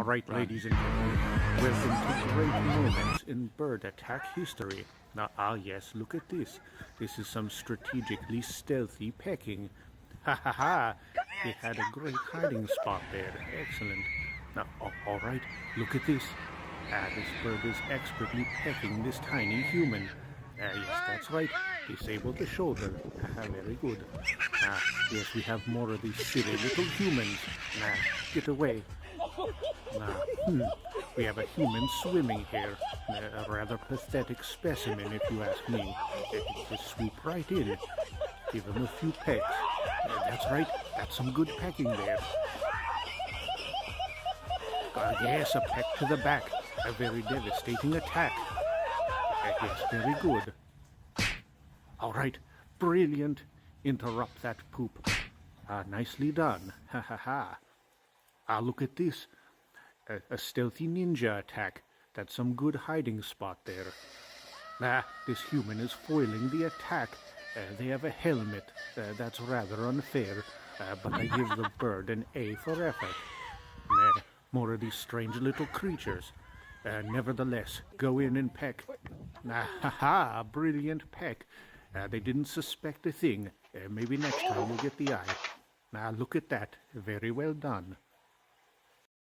right, ladies and gentlemen, welcome to great moments in bird attack history. Yes, look at this. This is some strategically stealthy pecking. Ha ha ha! He had a great hiding spot there. Excellent. All right, look at this. This bird is expertly pecking this tiny human. Yes, that's right. Disable the shoulder. Very good. Yes, we have more of these silly little humans. Get away. We have a human swimming here. A rather pathetic specimen, if you ask me. Just swoop right in. Give him a few pecks. That's right. That's some good pecking there. Yes, a peck to the back. A very devastating attack. Yes, very good. All right. Brilliant. Interrupt that poop. Nicely done. Ha ha ha. Look at this. A stealthy ninja attack. That's some good hiding spot there. This human is foiling the attack. They have a helmet. That's rather unfair, but I give the bird an A for effort. More of these strange little creatures. Nevertheless, go in and peck. Brilliant peck. They didn't suspect a thing. Maybe next time we'll get the eye. Look at that. Very well done.